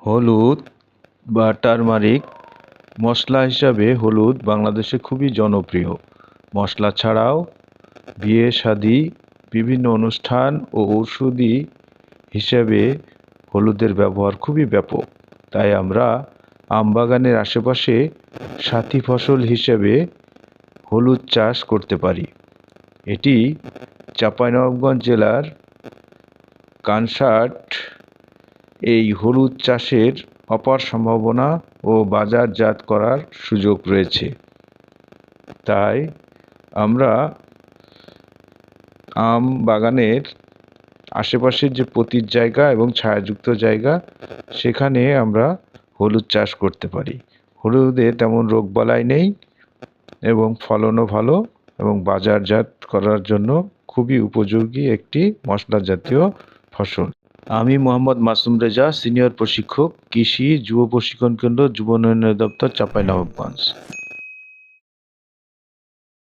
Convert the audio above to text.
হলুদ বা টারমারিক মশলা হিসাবে হলুদ বাংলাদেশে খুবই জনপ্রিয়। মশলা ছাড়াও বিয়ে শাদী, বিভিন্ন অনুষ্ঠান ও ঔষধি হিসেবে হলুদের ব্যবহার খুবই ব্যাপক। তাই আমরা আমবাগানের আশেপাশে সাথী ফসল হিসেবে হলুদ চাষ করতে পারি। এটি চাঁপাইনবাবগঞ্জ জেলার কানসাট এই হলুদ চাষের অপার সম্ভাবনা ও বাজারজাত করার সুযোগ রয়েছে। তাই আমরা আম বাগানের আশেপাশের যে পতিত জায়গা এবং ছায়াযুক্ত জায়গা, সেখানে আমরা হলুদ চাষ করতে পারি। হলুদে তেমন রোগবালাই নেই এবং ফলনও ভালো এবং বাজারজাত করার জন্য খুবই উপযোগী একটি মশলা জাতীয় ফসল। আমি মোহাম্মদ মাসুম রেজা, সিনিয়র প্রশিক্ষক, কৃষি যুব প্রশিক্ষণ কেন্দ্র, যুব উন্নয়ন দপ্তর, চাঁপাইনবাবগঞ্জ।